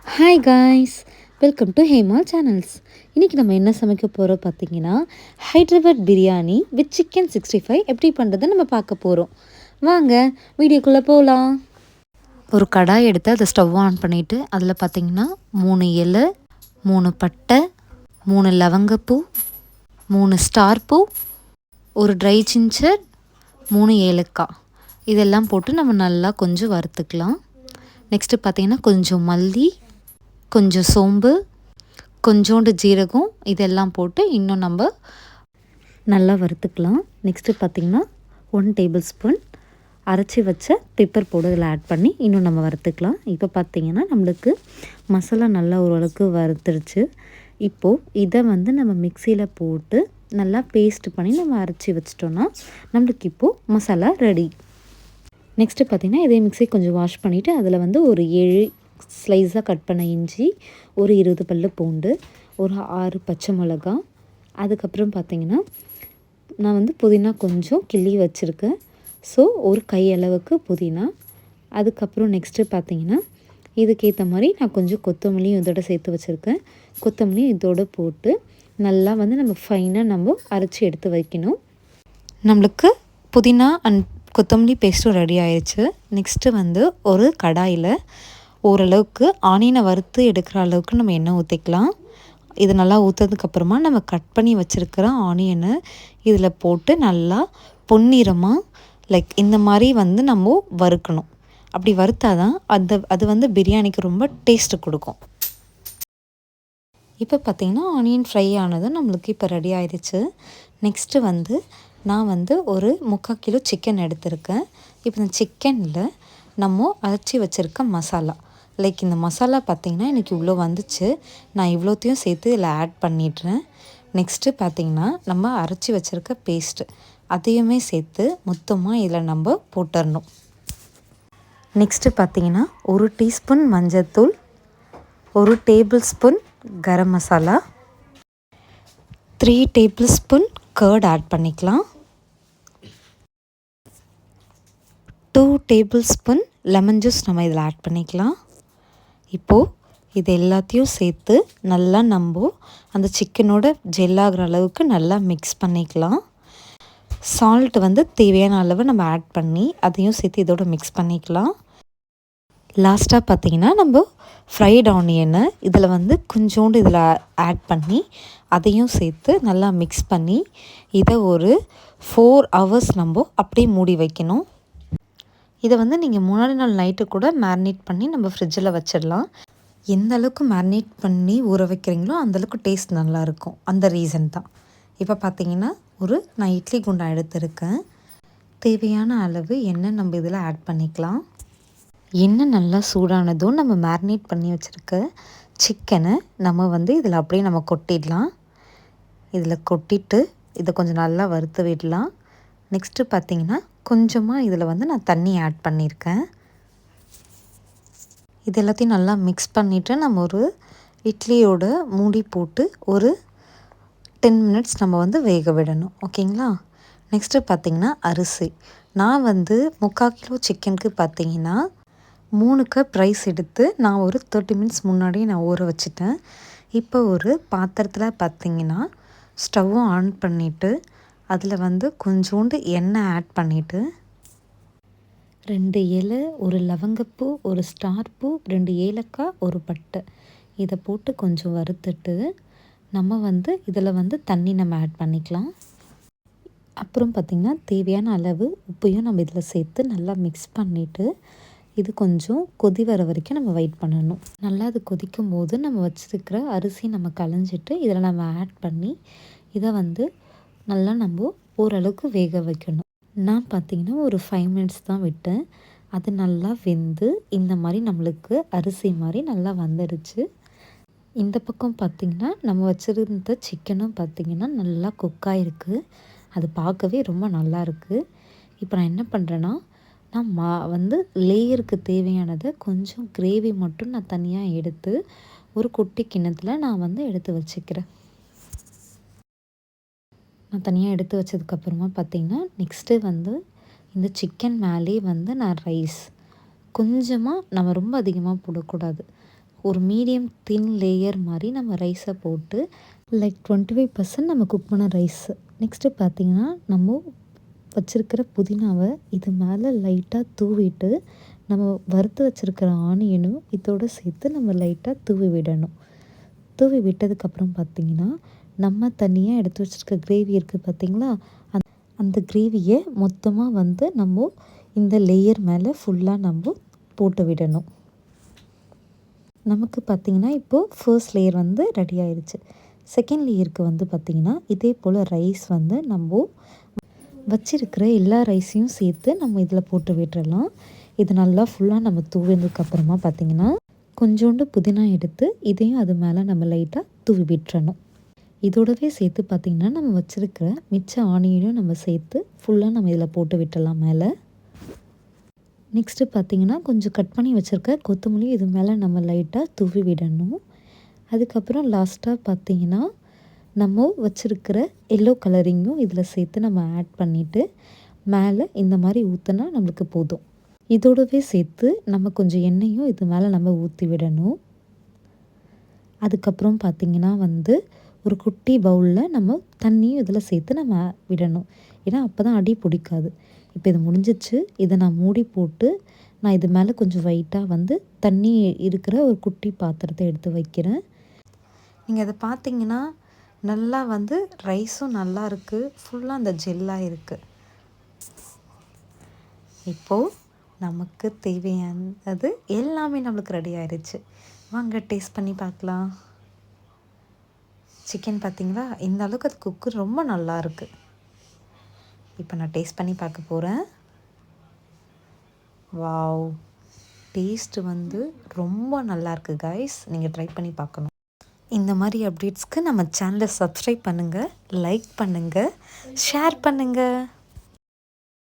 Hi guys, welcome to Hema channels. இன்றைக்கி நம்ம என்ன சமைக்க போகிறோம் பார்த்தீங்கன்னா, ஹைட்ராபாத் பிரியாணி வித் சிக்கன் 65 எப்படி பண்ணுறதை நம்ம பார்க்க போகிறோம். வாங்க வீடியோக்குள்ளே போகலாம். ஒரு கடாய் எடுத்து அதை ஸ்டவ் ஆன் பண்ணிவிட்டு அதில் பார்த்தீங்கன்னா 3 இலை, 3 பட்டை, 3 லவங்கப்பூ, 3 ஸ்டார் பூ, ஒரு ட்ரை ஜிஞ்சர், 3 ஏலக்காய் இதெல்லாம் போட்டு நம்ம நல்லா கொஞ்சம் வறுத்துக்கலாம். நெக்ஸ்ட்டு பார்த்திங்கன்னா கொஞ்சம் மல்லி, கொஞ்சம் சோம்பு, கொஞ்சோண்டு ஜீரகம் இதெல்லாம் போட்டு இன்னும் நம்ம நல்லா வறுத்துக்கலாம். நெக்ஸ்ட்டு பார்த்திங்கன்னா 1 டேபிள் ஸ்பூன் அரைச்சி வச்ச பெப்பர் பவுடர் இதில் ஆட் பண்ணி இன்னும் நம்ம வறுத்துக்கலாம். இப்போ பார்த்திங்கன்னா நம்மளுக்கு மசாலா நல்லா ஓரளவுக்கு வறுத்துருச்சு. இப்போது இதை நம்ம மிக்சியில் போட்டு நல்லா பேஸ்ட் பண்ணி நம்ம அரைச்சி வச்சிட்டோன்னா நம்மளுக்கு இப்போது மசாலா ரெடி. நெக்ஸ்ட்டு பார்த்திங்கன்னா இதே மிக்ஸி கொஞ்சம் வாஷ் பண்ணிவிட்டு அதில் ஒரு 7 ஸ்லைஸாக கட் பண்ண இஞ்சி, ஒரு 20 பல்லு பூண்டு, ஒரு 6 பச்சை மிளகா, அதுக்கப்புறம் பார்த்திங்கன்னா நான் புதினா கொஞ்சம் கிள்ளி வச்சுருக்கேன். ஸோ ஒரு கை அளவுக்கு புதினா. அதுக்கப்புறம் நெக்ஸ்ட்டு பார்த்திங்கன்னா இதுக்கேற்ற மாதிரி நான் கொஞ்சம் கொத்தமல்லியும் இதோட சேர்த்து வச்சுருக்கேன். கொத்தமல்லியும் இதோடு போட்டு நல்லா நம்ம ஃபைனாக அரைச்சி எடுத்து வைக்கணும். நம்மளுக்கு புதினா அண்ட் கொத்தமல்லி பேஸ்ட்டும் ரெடி ஆயிடுச்சு. நெக்ஸ்ட்டு ஒரு கடாயில் ஓரளவுக்கு ஆனியனை வறுத்து எடுக்கிற அளவுக்கு நம்ம எண்ணெய் ஊற்றிக்கலாம். இது நல்லா ஊற்றதுக்கப்புறமா நம்ம கட் பண்ணி வச்சுருக்கிற ஆனியனை இதில் போட்டு நல்லா பொன்னிறமாக லைக் இந்த மாதிரி நம்ம வறுக்கணும். அப்படி வறுத்தா தான் அது பிரியாணிக்கு ரொம்ப டேஸ்ட்டு கொடுக்கும். இப்போ பார்த்திங்கன்னா ஆனியன் ஃப்ரை ஆனதும் நம்மளுக்கு இப்போ ரெடி ஆயிடுச்சு. நெக்ஸ்ட்டு நான் ஒரு 3/4 கிலோ சிக்கன் எடுத்திருக்கேன். இப்போ இந்த சிக்கனில் நம்ம அரைச்சி வச்சுருக்க மசாலா லைக் இந்த மசாலா பார்த்திங்கன்னா எனக்கு இவ்வளோ வந்துச்சு. நான் இவ்வளோத்தையும் சேர்த்து இதில் ஆட் பண்ணிடுறேன். நெக்ஸ்ட்டு பார்த்திங்கன்னா நம்ம அரைச்சி வச்சுருக்க பேஸ்ட்டு அதையுமே சேர்த்து மொத்தமாக இதில் நம்ம போட்டுடணும். நெக்ஸ்ட்டு பார்த்திங்கன்னா 1 டீஸ்பூன் மஞ்சள்தூள், 1 tablespoon garam masala, 3 tablespoon curd add பண்ணிக்கலாம், 2 டேபிள் ஸ்பூன் லெமன் ஜூஸ் நம்ம இதில் ஆட் பண்ணிக்கலாம். இப்போது இது எல்லாத்தையும் சேர்த்து நல்லா நம்ம அந்த சிக்கனோட ஜெல்லாகிற அளவுக்கு நல்லா மிக்ஸ் பண்ணிக்கலாம். சால்ட் தேவையான அளவு நம்ம ஆட் பண்ணி அதையும் சேர்த்து இதோட மிக்ஸ் பண்ணிக்கலாம். லாஸ்ட்டாக பார்த்திங்கன்னா நம்ம ஃப்ரைட் ஆனியனை இதில் கொஞ்சோண்டு இதில் ஆட் பண்ணி அதையும் சேர்த்து நல்லா மிக்ஸ் பண்ணி இதை ஒரு 4 ஹவர்ஸ் நம்ம அப்படியே மூடி வைக்கணும். இதை நீங்கள் முன்னாடி நாள் நைட்டு கூட மேரினேட் பண்ணி நம்ம ஃப்ரிட்ஜில் வச்சிடலாம். எந்த அளவுக்கு மேரினேட் பண்ணி ஊற வைக்கிறீங்களோ அந்தளவுக்கு டேஸ்ட் நல்லாயிருக்கும். அந்த ரீசன் தான். இப்போ பார்த்திங்கன்னா நான் இட்லி குண்டா எடுத்திருக்கேன். தேவையான அளவு எண்ணெய் நம்ம இதில் ஆட் பண்ணிக்கலாம். எண்ணெய் நல்லா சூடானதும் நம்ம மேரினேட் பண்ணி வச்சுருக்க சிக்கனை நம்ம இதில் அப்படியே நம்ம கொட்டிடலாம். இதில் கொட்டிட்டு இதை கொஞ்சம் நல்லா வறுத்து விடலாம். நெக்ஸ்ட்டு பார்த்திங்கன்னா கொஞ்சமாக இதில் நான் தண்ணி ஆட் பண்ணியிருக்கேன். இது எல்லாத்தையும் நல்லா மிக்ஸ் பண்ணிவிட்டு நம்ம ஒரு இட்லியோட மூடி போட்டு ஒரு 10 மினிட்ஸ் நம்ம வேக விடணும். ஓகேங்களா? நெக்ஸ்ட்டு பார்த்திங்கன்னா அரிசி. நான் 3/4 கிலோ சிக்கனுக்கு பார்த்திங்கன்னா 3 கப் ரைஸ் எடுத்து நான் ஒரு 30 மினிட்ஸ் முன்னாடியே நான் ஊற வச்சுட்டேன். இப்போ ஒரு பாத்திரத்தில் பார்த்திங்கன்னா ஸ்டவ்வும் ஆன் பண்ணிவிட்டு அதில் கொஞ்சோண்டு எண்ணெய் ஆட் பண்ணிவிட்டு 2 இலை, ஒரு லவங்கப்பூ, ஒரு ஸ்டார் பூ, 2 ஏலக்காய், ஒரு பட்டை இதை போட்டு கொஞ்சம் வறுத்துட்டு நம்ம இதில் தண்ணி நம்ம ஆட் பண்ணிக்கலாம். அப்புறம் பார்த்திங்கன்னா தேவையான அளவு உப்பையும் நம்ம இதில் சேர்த்து நல்லா மிக்ஸ் பண்ணிவிட்டு இது கொஞ்சம் கொதி வர வரைக்கும் நம்ம வெயிட் பண்ணணும். நல்லா அது கொதிக்கும் போது நம்ம வச்சுருக்கிற அரிசி நம்ம களைஞ்சிட்டு இதில் நம்ம ஆட் பண்ணி இதை நல்லா நம்ம ஓரளவுக்கு வேக வைக்கணும். நான் பார்த்திங்கன்னா ஒரு 5 மினிட்ஸ் தான் விட்டேன். அது நல்லா வெந்து இந்த மாதிரி நம்மளுக்கு அரிசி மாதிரி நல்லா வந்துடுச்சு. இந்த பக்கம் பார்த்திங்கன்னா நம்ம வச்சுருந்த சிக்கனும் பார்த்திங்கன்னா நல்லா குக்காயிருக்கு. அது பார்க்கவே ரொம்ப நல்லாயிருக்கு. இப்போ நான் என்ன பண்ணுறேன்னா நான் லேயருக்கு தேவையானதை கொஞ்சம் கிரேவி மட்டும் நான் தனியாக எடுத்து ஒரு குட்டி கிண்ணத்தில் நான் எடுத்து வச்சுக்கிறேன். நான் தனியாக எடுத்து வச்சதுக்கப்புறமா பார்த்திங்கன்னா நெக்ஸ்ட்டு இந்த சிக்கன் மேலே நான் ரைஸ் கொஞ்சமாக நம்ம ரொம்ப அதிகமாக போடக்கூடாது. ஒரு மீடியம் தின் லேயர் மாதிரி நம்ம ரைஸை போட்டு லைக் 25% நம்ம குக் பண்ண ரைஸு. நெக்ஸ்ட்டு பார்த்திங்கன்னா நம்ம வச்சுருக்கிற புதினாவை இது மேலே லைட்டாக தூவிட்டு நம்ம வறுத்து வச்சுருக்கிற ஆனியனும் இதோடு சேர்த்து நம்ம லைட்டாக தூவி விடணும். தூவி விட்டதுக்கப்புறம் பார்த்திங்கன்னா நம்ம தனியாக எடுத்து வச்சுருக்க கிரேவி இருக்குது பார்த்திங்களா, அந்த கிரேவியை மொத்தமாக வந்து நம்ம இந்த லேயர் மேலே ஃபுல்லாக நம்ம போட்டு விடணும். நமக்கு பார்த்திங்கன்னா இப்போது ஃபர்ஸ்ட் லேயர் வந்து ரெடி ஆயிடுச்சு. செகண்ட் லேயருக்கு வந்து பார்த்திங்கன்னா இதே போல் ரைஸ் வந்து நம்ம வச்சிருக்கிற எல்லா ரைஸையும் சேர்த்து நம்ம இதில் போட்டு விட்டுறலாம். இது நல்லா ஃபுல்லாக நம்ம தூவினதுக்கப்புறமா பார்த்திங்கன்னா கொஞ்சோண்டு புதினா எடுத்து இதையும் அது மேலே நம்ம லைட்டாக தூவி விட்டுறணும். இதோடவே சேர்த்து பார்த்திங்கன்னா நம்ம வச்சுருக்கிற மிச்ச ஆனியனையும் நம்ம சேர்த்து ஃபுல்லாக நம்ம இதில் போட்டு விட்டுறலாம் மேலே. நெக்ஸ்ட்டு பார்த்திங்கன்னா கொஞ்சம் கட் பண்ணி வச்சுருக்க கொத்தமல்லி இது மேலே நம்ம லைட்டாக தூவி விடணும். அதுக்கப்புறம் லாஸ்ட்டாக பார்த்திங்கன்னா நம்ம வச்சுருக்கிற எல்லோ கலரிங்கும் இதில் சேர்த்து நம்ம ஆட் பண்ணிவிட்டு மேலே இந்த மாதிரி ஊற்றினா நம்மளுக்கு போதும். இதோடவே சேர்த்து நம்ம கொஞ்சம் எண்ணெயும் இது மேலே நம்ம ஊற்றி விடணும். அதுக்கப்புறம் பார்த்திங்கன்னா வந்து ஒரு குட்டி பவுலில் நம்ம தண்ணியும் இதில் சேர்த்து நம்ம விடணும். ஏன்னா அப்போ தான் அடி பிடிக்காது. இப்போ இது முடிஞ்சிச்சு. இதை நான் மூடி போட்டு நான் இது மேலே கொஞ்சம் வெயிட்டாக வந்து தண்ணி இருக்கிற ஒரு குட்டி பாத்திரத்தை எடுத்து வைக்கிறேன். நீங்கள் அதை பார்த்திங்கன்னா நல்லா வந்து ரைஸும் நல்லா இருக்குது, ஃபுல்லாக அந்த ஜெல்லாக இருக்குது. இப்போது நமக்கு தேவையானது எல்லாமே நம்மளுக்கு ரெடி ஆயிடுச்சு. வாங்க டேஸ்ட் பண்ணி பார்க்கலாம். சிக்கன் பார்த்திங்களா, இந்த அளவுக்கு அது குக்கு ரொம்ப நல்லா இருக்குது. இப்போ நான் டேஸ்ட் பண்ணி பார்க்க போகிறேன். வாவ், டேஸ்ட்டு வந்து ரொம்ப நல்லாயிருக்கு கைஸ். நீங்கள் ட்ரை பண்ணி பார்க்கணும். இந்த மாதிரி அப்டேட்ஸ்க்கு நம்ம சேனலை சப்ஸ்கிரைப் பண்ணுங்கள், லைக் பண்ணுங்கள், ஷேர் பண்ணுங்கள்.